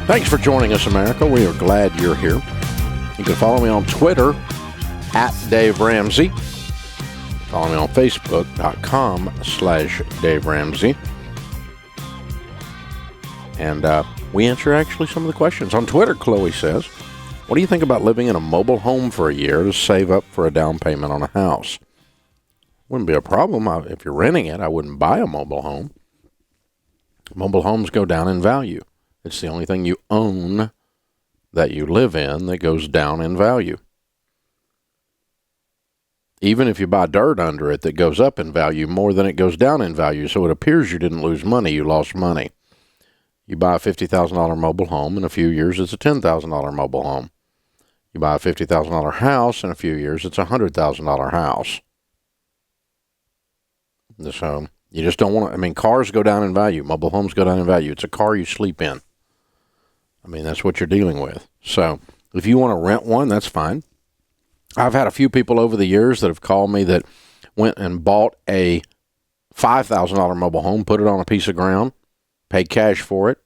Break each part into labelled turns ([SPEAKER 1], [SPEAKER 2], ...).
[SPEAKER 1] Thanks for joining us, America. We are glad you're here. You can follow me on Twitter at Dave Ramsey. Follow me on Facebook.com/Dave Ramsey. And we answer actually some of the questions. On Twitter, Chloe says, what do you think about living in a mobile home for a year to save up for a down payment on a house? Wouldn't be a problem. If you're renting it, I wouldn't buy a mobile home. Mobile homes go down in value. It's the only thing you own that you live in that goes down in value. Even if you buy dirt under it, that goes up in value more than it goes down in value. So it appears you didn't lose money, you lost money. You buy a $50,000 mobile home, in a few years it's a $10,000 mobile home. You buy a $50,000 house, in a few years it's a $100,000 house. So you just don't want to, cars go down in value. Mobile homes go down in value. It's a car you sleep in. That's what you're dealing with. So if you want to rent one, that's fine. I've had a few people over the years that have called me that went and bought a $5,000 mobile home, put it on a piece of ground, paid cash for it,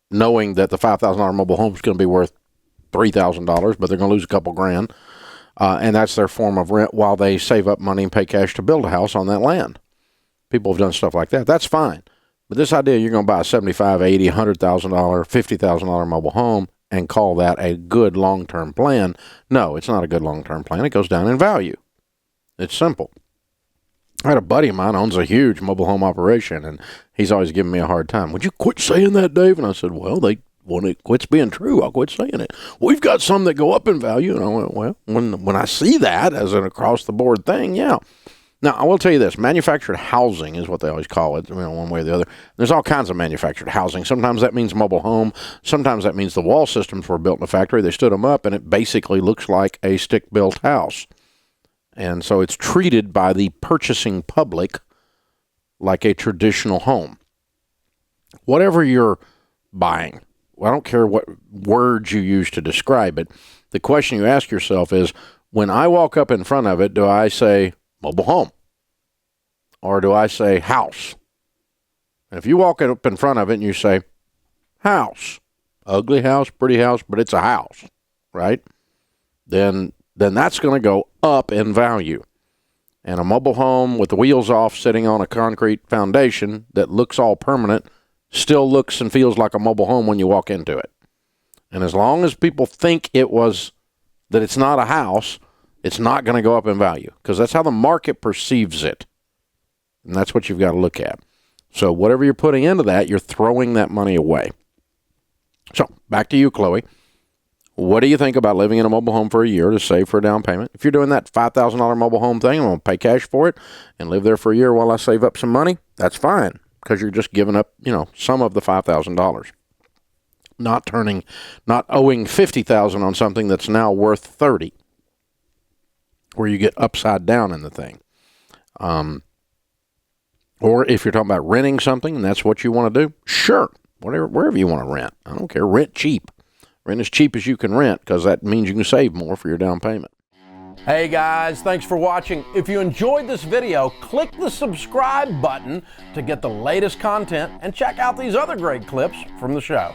[SPEAKER 1] knowing that the $5,000 mobile home is going to be worth $3,000, but they're going to lose a couple grand. And that's their form of rent while they save up money and pay cash to build a house on that land. People have done stuff like that. That's fine. But this idea you're going to buy a $75,000, $80,000, $100,000, $50,000 mobile home and call that a good long-term plan, no, it's not a good long-term plan. It goes down in value. It's simple. I had a buddy of mine owns a huge mobile home operation, and he's always giving me a hard time. Would you quit saying that, Dave? And I said, well, when it quits being true, I'll quit saying it. We've got some that go up in value. And I went, well, when I see that as an across-the-board thing, yeah. Now, I will tell you this. Manufactured housing is what they always call it, one way or the other. There's all kinds of manufactured housing. Sometimes that means mobile home. Sometimes that means the wall systems were built in a factory. They stood them up, and it basically looks like a stick-built house. And so it's treated by the purchasing public like a traditional home. Whatever you're buying, I don't care what words you use to describe it, the question you ask yourself is, when I walk up in front of it, do I say mobile home? Or do I say house? And if you walk up in front of it and you say house, ugly house, pretty house, but it's a house, right? Then that's going to go up in value. And a mobile home with the wheels off sitting on a concrete foundation that looks all permanent still looks and feels like a mobile home when you walk into it. And as long as people think that it's not a house, it's not going to go up in value because that's how the market perceives it. And that's what you've got to look at. So whatever you're putting into that, you're throwing that money away. So back to you, Chloe. What do you think about living in a mobile home for a year to save for a down payment? If you're doing that $5,000 mobile home thing, I'm going to pay cash for it and live there for a year while I save up some money, that's fine because you're just giving up, some of the $5,000. Not owing $50,000 on something that's now worth $30,000, where you get upside down in the thing. Or if you're talking about renting something and that's what you want to do, sure, wherever you want to rent. I don't care. Rent cheap. Rent as cheap as you can rent because that means you can save more for your down payment.
[SPEAKER 2] Hey guys, thanks for watching. If you enjoyed this video, click the subscribe button to get the latest content and check out these other great clips from the show.